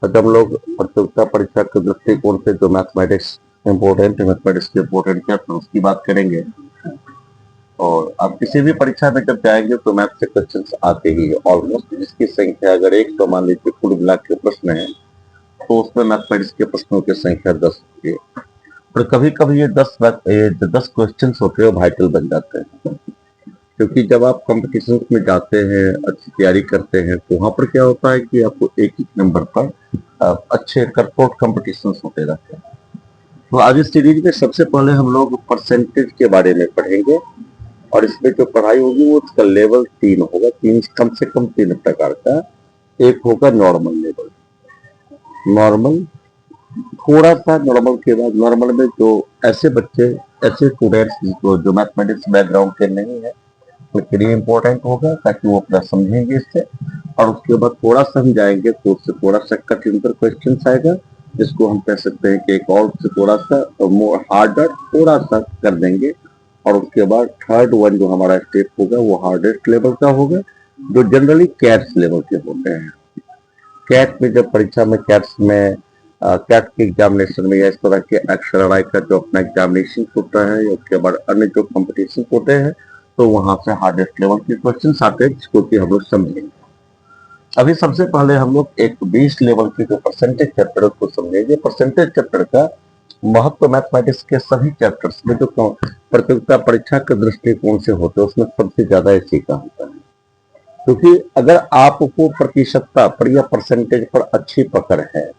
आज हम लोग प्रतियोगिता परीक्षा के दृष्टिकोण से जो मैथमेटिक्स के इम्पोर्टेंट क्या था उसकी बात करेंगे। और आप किसी भी परीक्षा में जब जाएंगे तो मैथ से क्वेश्चंस आते ही है ऑलमोस्ट। जिसकी संख्या अगर 1 तो मान लीजिए कुल मिला के प्रश्न है तो उसमें मैथमेटिक्स के प्रश्नों की संख्या 10 होती है। और कभी कभी ये 10 क्वेश्चन होते हैं वाइटल बन जाते हैं, क्योंकि जब आप कंपटीशन में जाते हैं, अच्छी तैयारी करते हैं, तो वहां पर क्या होता है कि आपको एक एक नंबर पर अच्छे कटआउट कंपटीशन होते रहते हैं। तो आज इस सीरीज में सबसे पहले हम लोग परसेंटेज के बारे में पढ़ेंगे। और इसमें जो पढ़ाई होगी वो उसका लेवल 3 होगा। कम से कम 3 प्रकार का। एक होगा नॉर्मल लेवल। नॉर्मल, थोड़ा सा नॉर्मल के बाद नॉर्मल में जो ऐसे बच्चे, ऐसे स्टूडेंट्स जो मैथमेटिक्स बैकग्राउंड के नहीं है, उनके लिए इम्पोर्टेंट होगा ताकि वो अपना समझेंगे इससे। और उसके बाद थोड़ा सा हम जाएंगे तो उससे थोड़ा सा कठिन क्वेश्चन आएगा, जिसको हम कह सकते हैं कि एक और से थोड़ा सा मोर हार्डर थोड़ा सा कर देंगे। और उसके बाद थर्ड वन जो हमारा स्टेप होगा वो हार्डेस्ट लेवल का होगा, जो जनरली कैट्स लेवल के होते हैं। कैट में जब परीक्षा में कैट के एग्जामिनेशन में या इस तरह के अक्षर का जो अपना एग्जामिनेशन होता है या उसके बाद अन्य जो कॉम्पिटिशन होते हैं, तो वहां से हार्डेस्ट लेवल के क्वेश्चन आते हैं, जिसको कि हम लोग समझेंगे। अभी सबसे पहले हम लोग एक 20 लेवल के जो परसेंटेज चैप्टर को समझेंगे। परसेंटेज चैप्टर का महत्व मैथमेटिक्स के सभी चैप्टर्स में जो प्रतियोगिता परीक्षा के दृष्टिकोण से होते हैं उसमें सबसे ज्यादा इसी का होता है। क्योंकि अगर आपको प्रतिशतता पर या परसेंटेज पर अच्छी पकड़ है,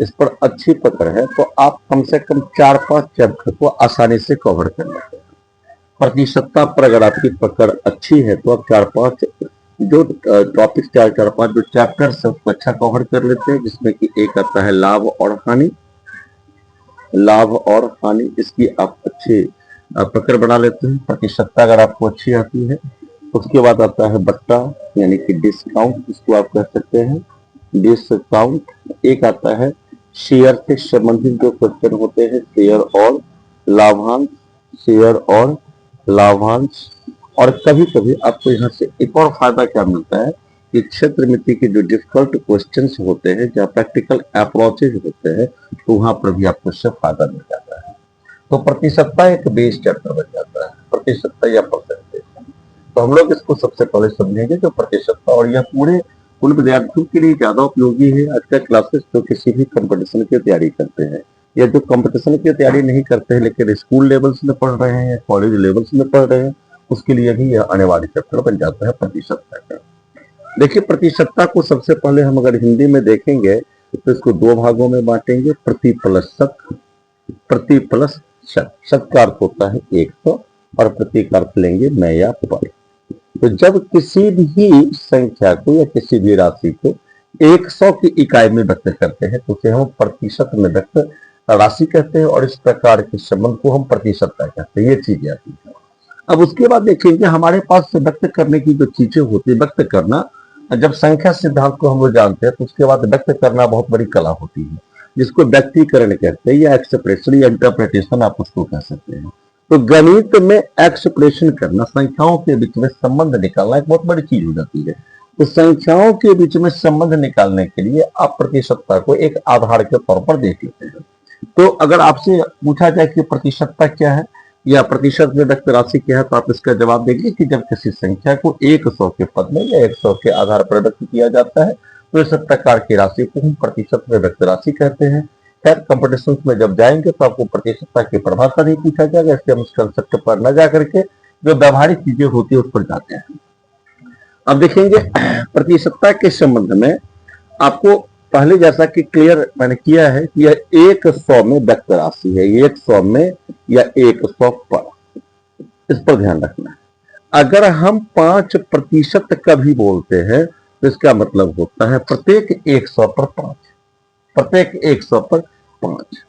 इस पर अच्छी पकड़ है, तो आप कम से कम 4-5 चैप्टर को आसानी से कवर कर लेते हैं। प्रतिशतता पर अगर आपकी पकड़ अच्छी है तो आप 4-5 जो टॉपिक्स 4-5 जो चैप्टर्स है उसको अच्छा कवर कर लेते हैं, जिसमें कि एक आता है लाभ और हानि। लाभ और हानि इसकी आप अच्छी पकड़ बना लेते हैं। प्रतिशतता अगर आपको अच्छी आती है, उसके बाद आता है बट्टा यानी कि डिस्काउंट, इसको आप कह सकते हैं डिस्काउंट। एक आता है शेयर से संबंधित जो क्वेश्चन होते हैं, शेयर और लाभांश, शेयर और लाभांश। और कभी कभी आपको यहाँ से एक और फायदा क्या मिलता है कि क्षेत्र मिति के जो डिफिकल्ट क्वेश्चंस होते हैं, जहाँ प्रैक्टिकल अप्रोचेज होते हैं, तो वहां पर भी आपको इससे फायदा मिल जाता है। तो प्रतिशतता एक बेस चैप्टर बन जाता है, प्रतिशतता या परसेंटेज। तो हम लोग इसको सबसे पहले समझेंगे जो प्रतिशतता, और यह पूरे उन विद्यार्थियों के लिए ज्यादा उपयोगी है आज का क्लासेस जो किसी भी कंपटीशन की तैयारी करते हैं, या जो कंपटीशन की तैयारी नहीं करते हैं लेकिन स्कूल लेवल्स में पढ़ रहे हैं या कॉलेज लेवल्स में पढ़ रहे हैं, उसके लिए भी यह अनिवार्य चैप्टर बन जाता है प्रतिशतता का। देखिए, प्रतिशतता को सबसे पहले हम अगर हिंदी में देखेंगे तो इसको 2 भागों में बांटेंगे, प्रति प्लस शत। प्रति प्लस शत, शत का अर्थ होता है 100 और प्रति का अर्थ लेंगे मैं या पर। तो जब किसी भी संख्या को या किसी भी राशि को 100 की इकाई में व्यक्त करते हैं तो उसे हम प्रतिशत में व्यक्त राशि कहते हैं, और इस प्रकार के संबंध को हम प्रतिशतता कहते हैं। ये चीजें आती है। अब उसके बाद देखेंगे हमारे पास व्यक्त करने की जो चीजें होती है, व्यक्त करना, जब संख्या सिद्धांत को हम लोग जानते हैं तो उसके बाद व्यक्त करना बहुत बड़ी कला होती है, जिसको व्यक्तीकरण कहते हैं या एक्सप्रेशन या इंटरप्रिटेशन आप उसको कह सकते हैं। तो गणित में एक्सप्रेशन करना, संख्याओं के बीच में संबंध निकालना एक बहुत बड़ी चीज हो जाती है। तो संख्याओं के बीच में संबंध निकालने के लिए आप प्रतिशतता को एक आधार के तौर पर देख लेते हैं। तो अगर आपसे पूछा जाए कि प्रतिशतता क्या है या प्रतिशत में व्यक्त राशि क्या है, तो आप इसका जवाब देंगे कि जब किसी संख्या को 100 के पद में या 100 के आधार पर व्यक्त किया जाता है तो इस प्रकार की राशि को हम प्रतिशत में व्यक्त राशि कहते हैं। खैर, कंपटीशन में जब जाएंगे तो आपको प्रतिशतता की परिभाषा नहीं पूछा जाएगा, इसलिए हम उस कंसेप्ट पर न जाकर के जो व्यवहारिक चीजें होती है उस पर जाते हैं। अब देखेंगे प्रतिशतता के संबंध में आपको पहले जैसा कि क्लियर मैंने किया है कि यह 100 में व्यक्त राशि है, 100 में या 100 पर, इस पर ध्यान रखना है। अगर हम 5% का भी बोलते हैं तो इसका मतलब होता है प्रत्येक 100 पर 5, प्रत्येक 100 पर 5,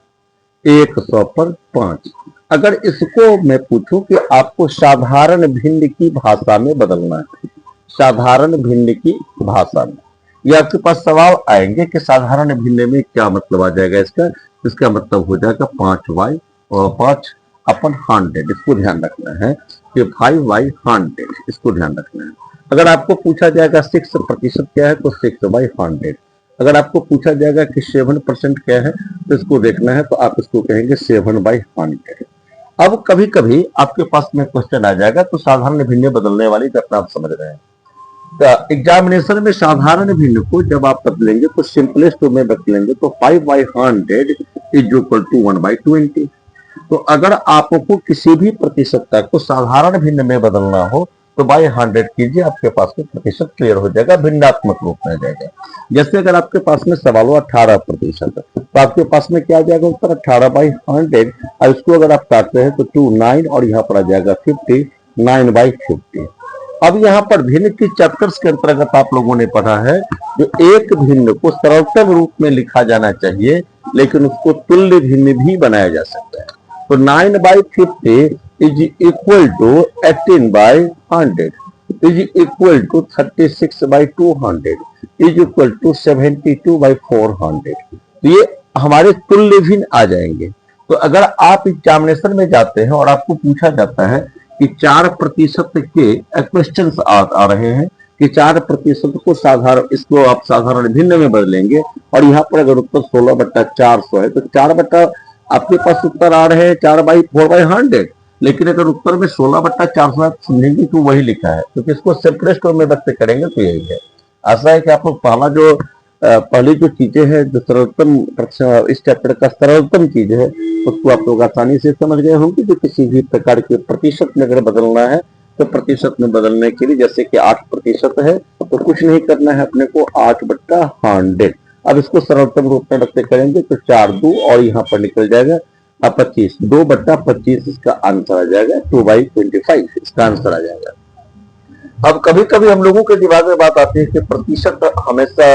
100 पर 5। अगर इसको मैं पूछूं कि आपको साधारण भिन्न की भाषा में बदलना है, साधारण भिन्न की भाषा में, ये आपके पास सवाल आएंगे कि साधारण भिन्न में क्या मतलब आ जाएगा इसका मतलब हो जाएगा 5y और 5 अपन 100। इसको ध्यान रखना है कि 5/100, इसको ध्यान रखना है। अगर आपको पूछा जाएगा 6% क्या है तो 6/100। अगर आपको पूछा जाएगा कि 7% क्या है तो इसको देखना है, तो आप इसको कहेंगे 7/100। अब कभी कभी आपके पास में क्वेश्चन आ जाएगा, तो साधारण भिन्न बदलने वाली घटना आप समझ रहे हैं। एग्जामिनेशन में साधारण भिन्न को जब आप बदलेंगे तो सिंपलेस्ट में बदलेंगे, तो 5/100 इज इक्वल टू 1/20। तो अगर आपको किसी भी प्रतिशतता को साधारण भिन्न में बदलना हो तो बाय 100 कीजिए, आपके पास में प्रतिशत क्लियर हो जाएगा, भिन्नात्मक रूप में आ जाएगा। जैसे अगर आपके पास में सवाल हो 18% तो आपके पास में क्या आ जाएगा उत्तर 18/100, और इसको अगर आप काटते हैं तो 2 9 और यहाँ पर आ जाएगा 50, 9/50। अब यहाँ पर भिन्न की चैप्टर्स के अंतर्गत आप लोगों ने पढ़ा है, जो एक भिन्न को सरलतम रूप में लिखा जाना चाहिए, लेकिन उसको तुल्य भिन्न भी बनाया जा सकता है। तो 9/50 is equal to 18/100 is equal to 36/200 is equal to 72/400। तो ये हमारे तुल्य भिन्न आ जाएंगे। तो अगर आप एग्जामिनेशन में जाते हैं और आपको पूछा जाता है कि 4% के क्वेश्चन आ रहे हैं कि 4% को साधारण, इसको आप साधारण भिन्न में बदलेंगे, और यहाँ पर अगर उत्तर 16/400 है तो 4 बट्टा आपके पास उत्तर आ रहे हैं 4/4/100, लेकिन अगर उत्तर में 16/400 आप समझेंगे तो वही लिखा है, क्योंकि इसको सिंपलेस्ट में व्यक्त करेंगे तो यही है। आशा है कि आप लोग पहली जो चीजें हैं, जो सरलतम इस चैप्टर का सरलतम चीज है, उसको आप लोग आसानी से समझ गए होंगे। जो किसी भी प्रकार के प्रतिशत में अगर बदलना है तो प्रतिशत में बदलने के लिए, जैसे कि 8% है तो कुछ नहीं करना है अपने को, 8/100। अब इसको सरलतम रूप में व्यक्त करेंगे तो 4 2 और यहाँ पर निकल जाएगा 25, 2/25 इसका आंसर आ जाएगा, 2/25 इसका आंसर आ जाएगा। अब कभी कभी हम लोगों के दिमाग में बात आती है कि प्रतिशत हमेशा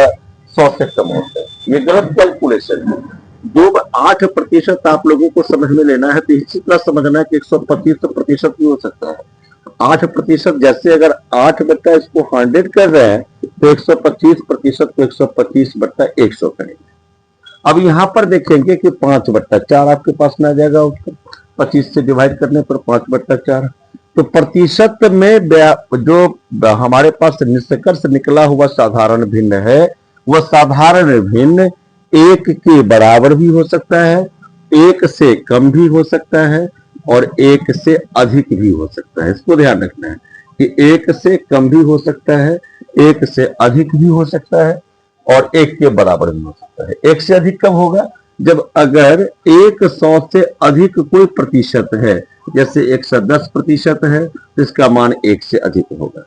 100 से कम होता है, ये गलत कैलकुलेशन है। 8% आप लोगों को समझ में लेना है, तो इसी तरह समझना है कि 125% भी हो सकता है। 8%, जैसे अगर 8 बट्टा इसको 100 कर रहे हैं तो 125% को 125/100 करेंगे। अब यहाँ पर देखेंगे कि 5/4 आपके पास में आ जाएगा, उसको 25 से डिवाइड करने पर 5/4। तो प्रतिशत में जो हमारे पास निष्कर्ष निकला हुआ साधारण भिन्न है, वह साधारण भिन्न 1 के बराबर भी हो सकता है, 1 से कम भी हो सकता है, और 1 से अधिक भी हो सकता है। इसको ध्यान रखना है कि 1 से कम भी हो सकता है, 1 से अधिक भी हो सकता है, और 1 के बराबर भी हो सकता है। 1 से अधिक कब होगा? जब अगर 100 से अधिक कोई प्रतिशत है, जैसे 110% है तो इसका मान 1 से अधिक होगा।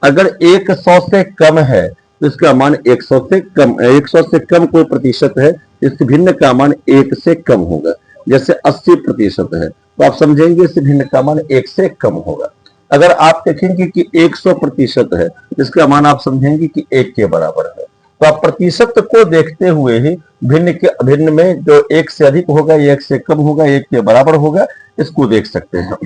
अगर 100 से कम है तो इसका मान 100 से कम, 100 से कम कोई प्रतिशत है, इस भिन्न का मान 1 से कम होगा। जैसे 80% है तो आप समझेंगे इस भिन्न का मान 1 से कम होगा। अगर आप देखेंगे कि 100% है, इसका मान आप समझेंगे कि 1 के बराबर है। तो आप प्रतिशत को देखते हुए ही भिन्न में जो 1 से अधिक होगा, 1 से कम होगा, 1 के बराबर होगा, इसको देख सकते हैं।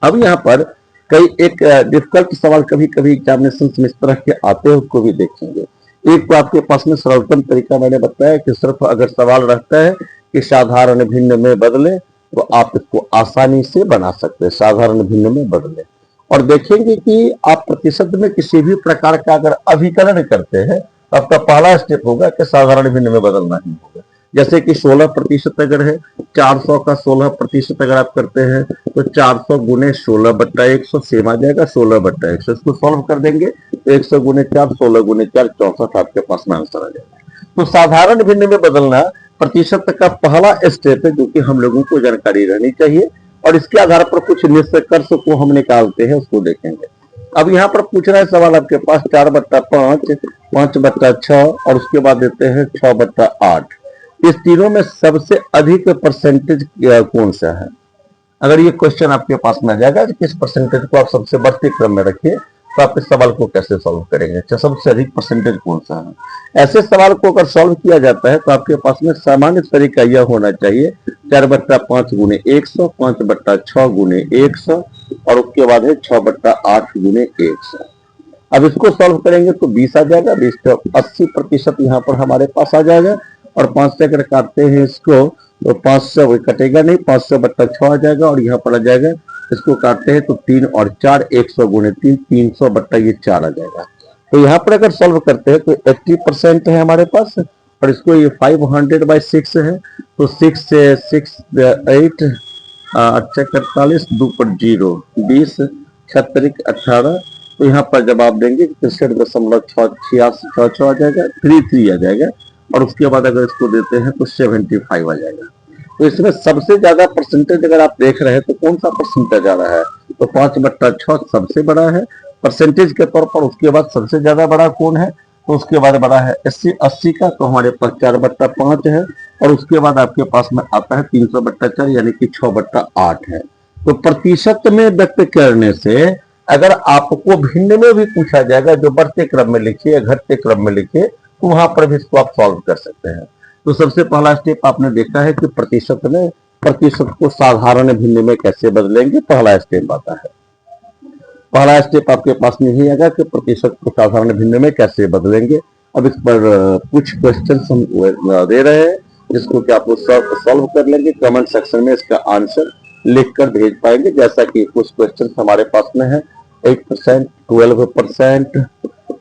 अब यहाँ पर एक डिफिकल्ट सवाल कभी कभी एग्जामिनेशन में इस तरह के आते हैं, उसको भी देखेंगे। एक तो आपके पास में सरलतम तरीका मैंने बताया कि सिर्फ अगर सवाल रहता है कि साधारण भिन्न में बदले, तो आप इसको आसानी से बना सकते हैं, साधारण भिन्न में बदले। और देखेंगे कि आप प्रतिशत में किसी भी प्रकार का अगर अभिकलन करते हैं, तो आपका पहला स्टेप होगा कि साधारण भिन्न में बदलना ही होगा। जैसे कि 16% अगर है, 400 का 16% अगर आप करते हैं तो 400 गुने 16/100 सेम आ जाएगा 16/100। इसको सॉल्व कर देंगे तो 100 गुने 4, 16 गुने 4, 64 आपके पास में आंसर आ जाएगा। तो साधारण भिन्न में बदलना प्रतिशत का पहला स्टेप है, जो कि हम लोगों को जानकारी रहनी चाहिए, और इसके आधार पर कुछ निष्कर्ष को हम निकालते हैं, उसको देखेंगे। अब यहाँ पर पूछ रहा है सवाल आपके पास 4/5, 5/6 और उसके बाद देते हैं 6/8। इस तीनों में सबसे अधिक परसेंटेज कौन सा है? अगर ये क्वेश्चन आपके पास में आ जाएगा कि किस परसेंटेज को आप सबसे बढ़ते क्रम में रखिए, तो आप इस सवाल को कैसे सॉल्व करेंगे? अच्छा, सबसे अधिक परसेंटेज कौन सा है? ऐसे सवाल को अगर सॉल्व किया जाता है तो आपके पास में सामान्य तरीका यह होना चाहिए 4/5 गुने 100, 5/6 गुने 100 और उसके बाद है 6/8 गुने 100। अब इसको सॉल्व करेंगे तो 20 आ जाएगा, 20 का 80% यहाँ पर हमारे पास आ जाएगा। और 5 से अगर काटते हैं इसको तो 500 कटेगा नहीं, 500/6 आ जाएगा, और यहाँ पर आ जाएगा, इसको काटते हैं तो 3 और 4, 100 गुने 3, 300/4 आ जाएगा। तो यहाँ पर अगर सॉल्व करते हैं तो 80% है हमारे पास, और इसको ये 500/6 है, तो 6 से 6 8 अच्छा 48 2 पर 0 20 36 18, तो यहाँ पर जब आप देंगे 63.86 आ जाएगा, 33 आ जाएगा, और उसके बाद अगर इसको देते हैं तो 75 आ जाएगा। तो इसमें सबसे ज्यादा परसेंटेज अगर आप देख रहे हैं तो कौन सा परसेंटेज आ रहा है, तो 5/6 सबसे बड़ा है परसेंटेज के तौर पर। उसके बाद सबसे ज्यादा बड़ा कौन है, तो उसके बाद बड़ा है 80 का, तो हमारे पास 4/5 है, और उसके बाद आपके पास में आता है 300/4 यानी कि 6/8 है। तो प्रतिशत में व्यक्त करने से अगर आपको भिन्न में भी पूछा जाएगा, जो बढ़ते क्रम में लिखिए या घटते क्रम में लिखिए, तो वहां पर भी इसको आप सॉल्व कर सकते हैं। तो सबसे पहला स्टेप आपने देखा है कि प्रतिशत में प्रतिशत को साधारण भिन्न में कैसे बदलेंगे, पहला स्टेप आता है। पहला स्टेप आपके पास में ही आएगा कि प्रतिशत को साधारण भिन्न में कैसे बदलेंगे। अब इस पर कुछ क्वेश्चन हम दे रहे हैं, जिसको कि आप सॉल्व कर लेंगे। कमेंट सेक्शन में इसका आंसर लिखकर भेज पाएंगे। जैसा कि कुछ क्वेश्चन हमारे पास में है, 8%, 12%,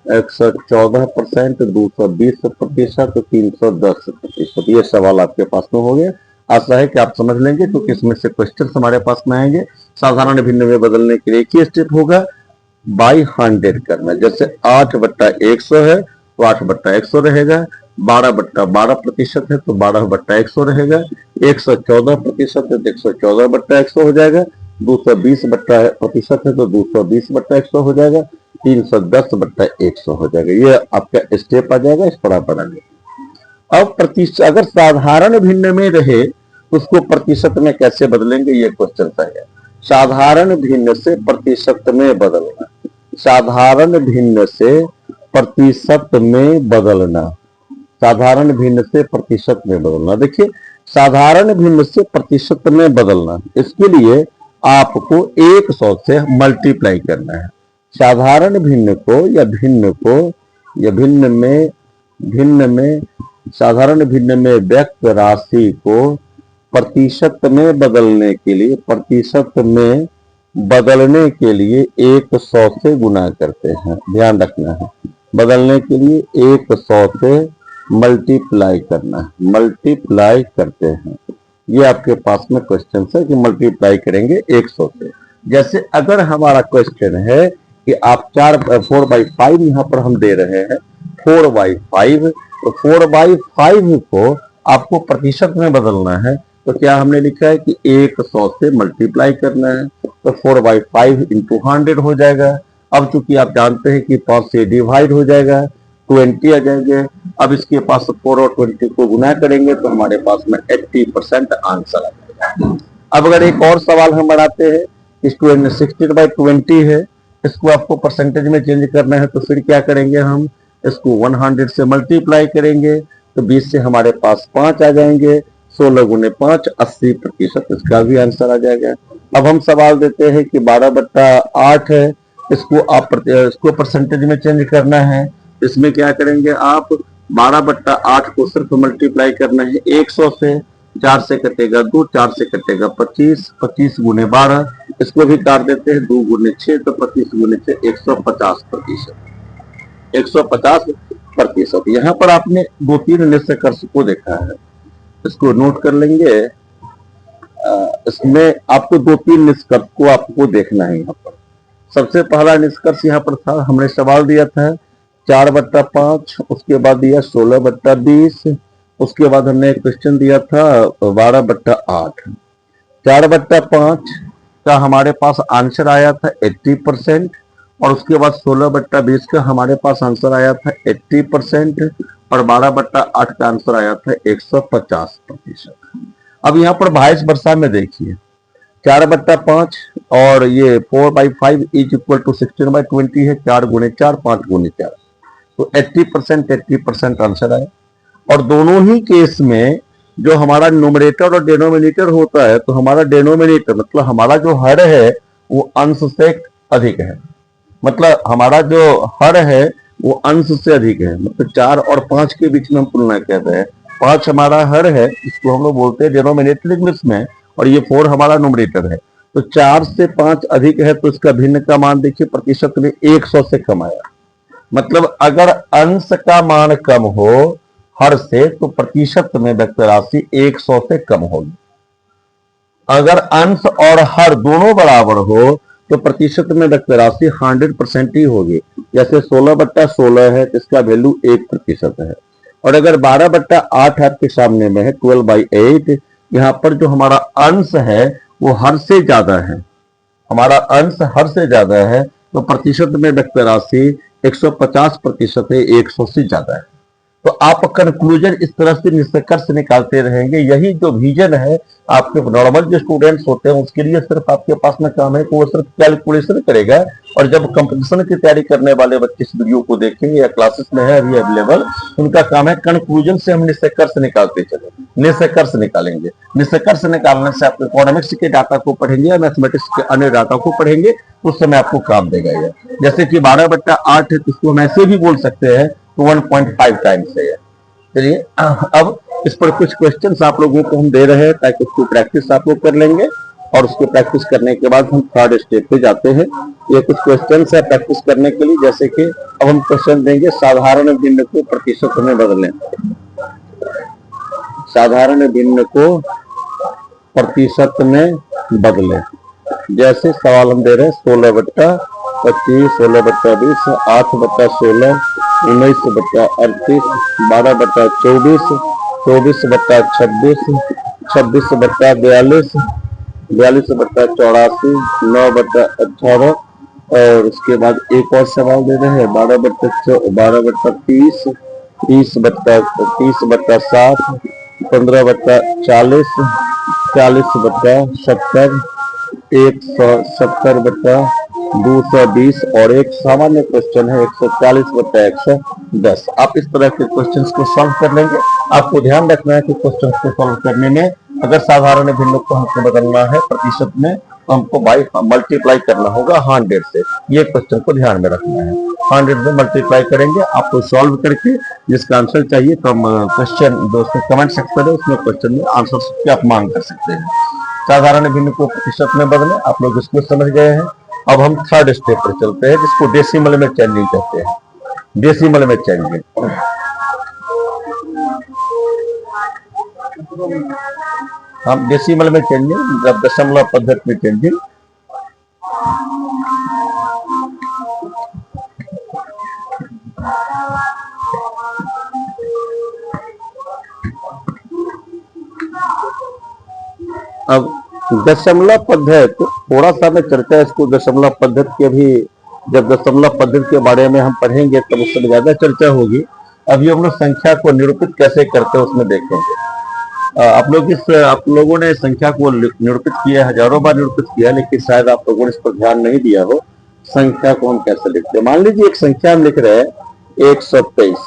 114%, 220%, 310%, ये सवाल आपके पास में हो गए। आशा है कि आप समझ लेंगे, क्योंकि इसमें से क्वेश्चन हमारे पास में आएंगे। साधारण भिन्न में बदलने के लिए एक ही स्टेप होगा, बाई 100 करना। जैसे 8/100 है तो 8/100 रहेगा, 12/12% है तो 12/100 रहेगा, 114% है तो 114/100 हो जाएगा, 220% है तो 220/100 हो जाएगा, 310/100 हो जाएगा। ये आपका स्टेप आ जाएगा। इस पर आप बनाएंगे। अब प्रतिशत अगर साधारण भिन्न में रहे तो उसको प्रतिशत में कैसे बदलेंगे, ये क्वेश्चन है। साधारण भिन्न से प्रतिशत में बदलना, साधारण भिन्न से प्रतिशत में बदलना, साधारण भिन्न से प्रतिशत में बदलना। देखिए, साधारण भिन्न से प्रतिशत में बदलना, इसके लिए आपको 100 से मल्टीप्लाई करना है। साधारण भिन्न को या भिन्न में साधारण भिन्न में व्यक्त राशि को प्रतिशत में बदलने के लिए 100 से गुना करते हैं। ध्यान रखना है, बदलने के लिए 100 से मल्टीप्लाई करना है, मल्टीप्लाई करते हैं। ये आपके पास में क्वेश्चन है कि मल्टीप्लाई करेंगे 100 से। जैसे अगर हमारा क्वेश्चन है कि आप 4/5 यहाँ पर हम दे रहे हैं 4/5, तो 4/5 को आपको प्रतिशत में बदलना है, तो क्या हमने लिखा है कि 100 से मल्टीप्लाई करना है, तो 4/5 × 100 हो जाएगा। अब चूंकि आप जानते हैं कि 5 से डिवाइड हो जाएगा, 20 आ जाएंगे। अब इसके पास 4 और 20 को गुना करेंगे तो हमारे पास में 80% आंसर आ जाएगा। अब अगर एक और सवाल हम बनाते हैं, इस 16/20 है, इसको आपको परसेंटेज में चेंज करना है, तो फिर क्या करेंगे, हम इसको 100 से मल्टीप्लाई करेंगे, तो 20 से हमारे पास 5 आ जाएंगे, 16 × 5 80%, इसका भी आंसर आ जाएगा। अब हम सवाल देते हैं कि 12/8 है, इसको परसेंटेज में चेंज करना है। इसमें क्या करेंगे, आप 12/8 को सिर्फ मल्टीप्लाई करना है 100 से, 4 से कटेगा 2, 4 से कटेगा 25, 25 × 12, इसको भी काट देते हैं, 2 × 6, तो 25 × 6 150%, 150%। यहाँ पर आपने 2-3 निष्कर्ष को देखा है, इसको नोट कर लेंगे। इसमें आपको 2-3 निष्कर्ष को आपको देखना है। यहाँ पर सबसे पहला निष्कर्ष यहाँ पर था, हमने सवाल दिया था 4/5, उसके बाद दिया 16/20, उसके बाद हमने क्वेश्चन दिया था 12/8। 4/5 का हमारे पास आंसर आया था 80%, और उसके बाद 16/20 का हमारे पास आंसर आया था 80%, और 12/8 का आंसर आया था 150%। अब यहाँ पर वाइस वर्सा में देखिए, 4/5 और ये 4/5 इज इक्वल टू 16/20 है, 4 × 4 5 × 4, तो 80% आंसर आया। और दोनों ही केस में जो हमारा न्यूमरेटर और डिनोमिनेटर होता है, तो हमारा डिनोमिनेटर मतलब हमारा जो हर है वो अंश से अधिक है, मतलब हमारा जो हर है वो अंश से अधिक है, मतलब 4 और 5 के बीच में हम तुलना कर रहे हैं। 5 हमारा हर है, इसको हम लोग बोलते हैं डिनोमिनेटर इंग्लिश में, और ये 4 हमारा न्यूमरेटर है। तो 4 से 5 अधिक है, तो इसका भिन्न का मान देखिए, प्रतिशत में 100 से कम आया। मतलब अगर अंश का मान कम हो हर से तो प्रतिशत में व्यक्त राशि 100 से कम होगी। अगर अंश और हर दोनों बराबर हो तो प्रतिशत में व्यक्त राशि 100% ही होगी। जैसे 16/16 है तो इसका वैल्यू 1% है। और अगर 12/8 आपके सामने में है 12/8, यहाँ पर जो हमारा अंश है वो हर से ज्यादा है, हमारा अंश हर से ज्यादा है तो प्रतिशत में व्यक्त राशि 150% है, 100 से ज्यादा है। तो आप कंक्लूजन इस तरह से निष्कर्ष निकालते रहेंगे। यही जो विजन है आपके नॉर्मल जो स्टूडेंट्स होते हैं उसके लिए सिर्फ आपके पास में काम है कि वो सिर्फ कैलकुलेशन करेगा। और जब कंपटीशन की तैयारी करने वाले बच्चे इस वीडियो को देखेंगे या क्लासेस में है अभी अवेलेबल, उनका काम है कंक्लूजन से हम निष्कर्ष निकालते चले, निष्कर्ष निकालेंगे। निष्कर्ष निकालने से आप इकोनॉमिक्स के डाटा को पढ़ेंगे या मैथमेटिक्स के अन्य डाटा को पढ़ेंगे, उस समय आपको काम देगा ये। जैसे कि 12/8 है तो इसको हम ऐसे भी बोल सकते हैं तो 1.5 टाइम्स है। चलिए अब इस पर कुछ क्वेश्चंस आप लोगों को हम दे रहे हैं ताकि उसको प्रैक्टिस आप लोग कर लेंगे, और उसको प्रैक्टिस करने के बाद हम थर्ड स्टेप पे जाते हैं। ये कुछ क्वेश्चंस है प्रैक्टिस करने के लिए। जैसे कि अब हम क्वेश्चन देंगे, साधारण भिन्न को प्रतिशत में बदलें। साधारण भिन्न को प्रतिशत में बदलें। जैसे सवाल हम दे रहे हैं 16/25, 16/20, 8/16, 19/38, 12/24, 24/26, 26/42, 42/84, 9/18। और उसके बाद एक और सवाल दे रहे हैं 12/30, 30/30/60, 15/40, 40/70, 170/220 और एक सामान्य क्वेश्चन है 140/110। आप इस तरह के क्वेश्चंस को सॉल्व कर लेंगे। आपको ध्यान रखना है कि क्वेश्चंस को सॉल्व करने में अगर साधारण भिन्न को हमको बदलना है प्रतिशत में तो हमको बाई मल्टीप्लाई करना होगा 100 से। ये क्वेश्चन को ध्यान में रखना है। 100 में मल्टीप्लाई करेंगे, आपको सॉल्व करके जिसका आंसर चाहिए तो हम क्वेश्चन दोस्तों कमेंट सेक्शन है उसमें क्वेश्चन में आंसर आप मांग कर सकते हैं। साधारण भिन्न को प्रतिशत में बदले, आप लोग इसको समझ गए हैं। अब हम थर्ड स्टेप पर चलते हैं जिसको डेसिमल में चेंजिंग कहते हैं। डेसिमल में चेंजिंग, हम डेसिमल में चेंजिंग जब दशमलव पद्धति में चेंजिंग। अब दशमलव पद्धति थोड़ा सा मैं चर्चा इसको दशमलव पद्धति के भी, जब दशमलव पद्धति के बारे में हम पढ़ेंगे तब उससे ज्यादा चर्चा होगी। अभी हम लोग संख्या को निरूपित कैसे करते हैं उसमें देखेंगे। आप लोगों ने संख्या को निरूपित किया, हजारों बार निरूपित किया, लेकिन शायद आप लोगों ने इस पर ध्यान नहीं दिया हो। संख्या को हम कैसे लिखते हैं। मान लीजिए एक संख्या हम लिख रहे हैं 123,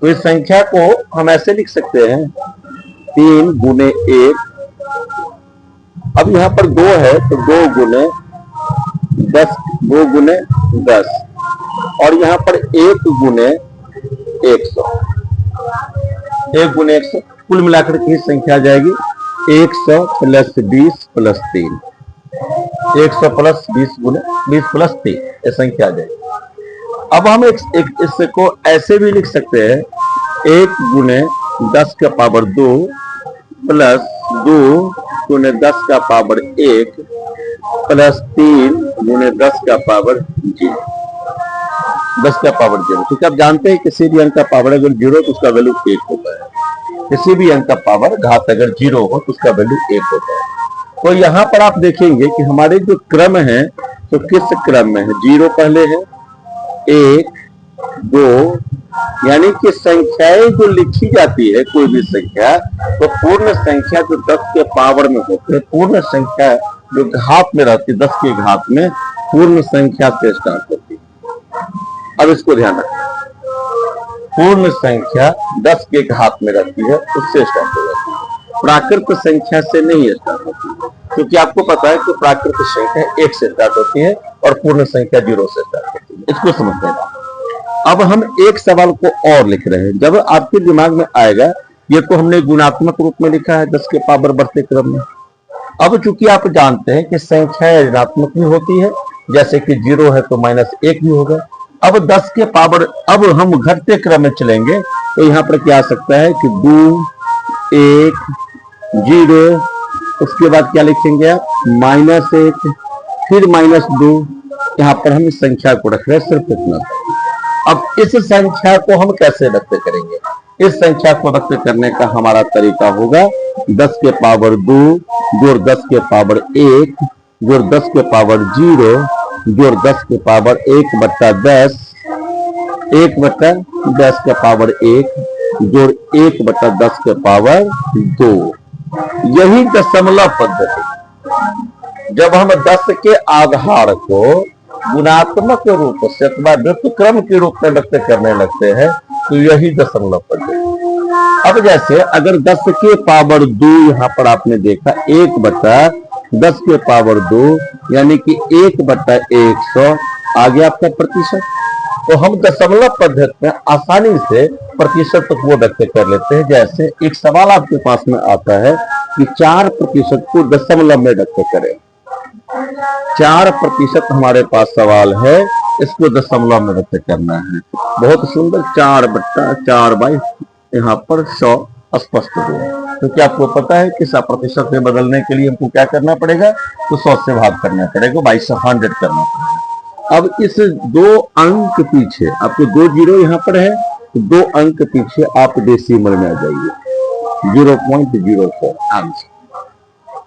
तो इस संख्या को हम ऐसे लिख सकते हैं 3 गुने 1। अब यहाँ पर 2 है तो 2 गुने 10, 2 गुने 10, और यहाँ पर 1 गुने 100, 1 गुने 100, कुल मिलाकर की संख्या आ जाएगी 100 + 20 + 3, 100 + 20 गुने 20 + 3, ये संख्या आ जाएगी। अब हम इसको ऐसे भी लिख सकते हैं 1 गुने 10 का पावर 2 + 2 गुने 10 का पावर 1 + 3 गुने 10 का पावर 0, 10 का पावर 0। ठीक है, आप जानते हैं किसी भी अंक का पावर अगर 0 तो उसका वैल्यू 1 होता है। किसी भी अंक का पावर घात अगर 0 हो तो उसका वैल्यू 1 होता है। तो यहाँ पर आप देखेंगे कि हमारे जो क्रम है तो किस क्रम में है। 0 पहले है, 1, 2, यानी कि संख्याएं जो लिखी जाती है कोई भी संख्या, तो पूर्ण संख्या जो 10 के पावर में होती है, पूर्ण संख्या जो घात में रहती है 10 के घात में, पूर्ण संख्या से स्टार्ट होती है। अब इसको ध्यान रखना, पूर्ण संख्या 10 के घात में रहती है उससे स्टार्ट हो जाती है, प्राकृत संख्या से नहीं स्टार्ट होती है। क्योंकि आपको पता है कि प्राकृत संख्या 1 से स्टार्ट होती है और पूर्ण संख्या 0 से स्टार्ट होती है। इसको समझते हैं। अब हम एक सवाल को और लिख रहे हैं। जब आपके दिमाग में आएगा, ये तो हमने गुणात्मक रूप में लिखा है 10 के पावर बढ़ते क्रम में। अब चूंकि आप जानते हैं कि संख्या ऋणात्मक भी होती है, जैसे कि 0 है तो -1 भी होगा। अब 10 के पावर, अब हम घटते क्रम में चलेंगे तो यहाँ पर क्या आ सकता है कि 2, 1, 0, उसके बाद क्या लिखेंगे आप -1, फिर -2। यहाँ पर हम इस संख्या को रख रहे हैं सिर्फ इतना। अब इस संख्या को हम कैसे व्यक्त करेंगे? इस संख्या को व्यक्त करने का हमारा तरीका होगा 10 के पावर 2 जोड़ 10 के पावर 1 जोड़ 10 के पावर 0 जोड़ 10 के पावर 1/10, 1/10 के पावर 1 जोड़ 1/10 के पावर 2। यही दशमलव पद्धति। जब हम 10 के आधार को गुणात्मक रूप से अथवा व्युत्क्रम के रूप में व्यक्त करने लगते हैं तो यही दशमलव पद्धति। अब जैसे अगर 10 के पावर 2 यहाँ पर आपने देखा 1/10 के पावर 2 यानी कि 1/100 आ गया आपका प्रतिशत। तो हम दशमलव पद्धति में आसानी से प्रतिशत को व्यक्त कर लेते हैं। जैसे एक सवाल आपके पास में आता है कि 4% को दशमलव में व्यक्त करें। 4% हमारे पास सवाल है, इसको दशमलव में व्यक्त करना है। बहुत सुंदर, 4/4 यहाँ पर 100 स्पष्ट हो। तो क्या आपको पता है कि 100% में बदलने के लिए हमको क्या करना पड़ेगा? तो 100 से भाग करना पड़ेगा, 100 करना पड़ेगा। अब इस 2 अंक पीछे आपको 2 0 यहाँ पर है, तो 2 अंक पीछे आप डेसिमल में आ जाइए, 0.04 आंसर।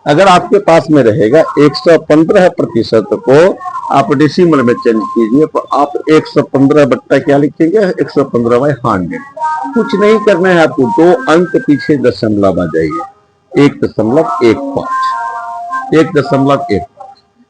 अगर आपके पास में रहेगा 115% को आप डेसिमल में चेंज कीजिए तो आप 115 बट्टा क्या लिखेंगे? 115/100। कुछ नहीं करना है आपको, 2 अंक पीछे दशमलव आ जाइए, 1.15, 1.15।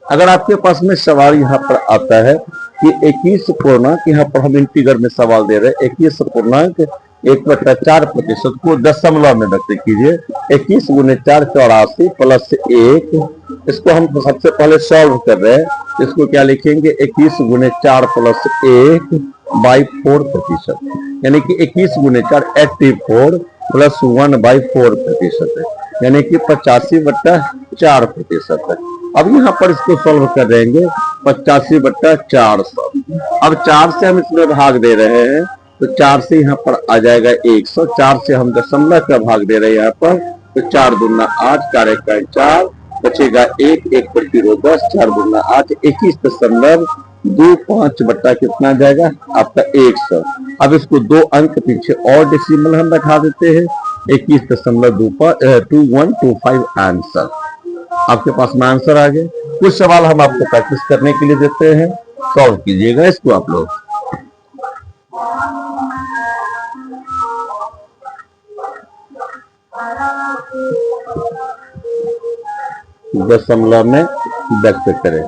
अगर आपके पास में सवाल यहाँ पर आता है कि 21 पूर्णांक, यहाँ पर हम इंटीग्रल में सवाल दे रहे हैं, 21 पूर्णांक 1/4% को दशमलव में व्यक्त कीजिए। 21 गुने 4 84 प्लस 1। इसको हम सबसे पहले सॉल्व कर रहे हैं, इसको क्या लिखेंगे? 21 गुने 4 प्लस 1/4%, यानी कि 21 गुने 4 84 प्लस 1/4%, यानी कि 85/4%। अब यहाँ पर इसको सॉल्व कर देंगे 85/400। अब 4 से हम इसमें भाग दे रहे हैं तो 4 से यहाँ पर आ जाएगा 100। 4 से हम दशमलव का भाग दे रहे हैं यहाँ पर, तो 4 दूना 8, 4 1 4, बचेगा 1, 1 पर 0 10, 4 दूना 8, 21.25 बट्टा कितना जाएगा आपका 100। अब इसको 2 अंक पीछे और डेसिमल हम बैठा देते हैं, 21.2125 आंसर। आपके पास में आंसर आ गए। कुछ सवाल हम आपको प्रैक्टिस करने के लिए देते हैं, सॉल्व कीजिएगा इसको आप लोग। दशमलव में व्यक्त करें।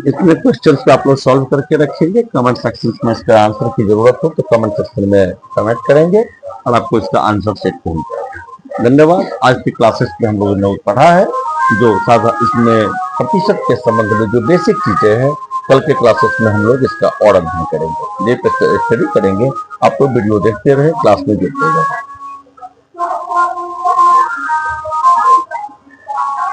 इसमें क्वेश्चंस को आप लोग सॉल्व करके रखेंगे। कमेंट सेक्शन में इसका आंसर की जरूरत हो तो कमेंट सेक्शन में कमेंट करेंगे और आपको इसका आंसर सेट पहुंच जाएगा। धन्यवाद। आज की क्लासेस में हम लोगों ने पढ़ा है जो साधा, इसमें प्रतिशत के संबंध में जो बेसिक चीजें हैं, कल के क्लासेस में हम लोग इसका और अध्ययन करेंगे, ये स्टडी करेंगे। आप लोग वीडियो देखते रहे, क्लास में जुड़ते रहे।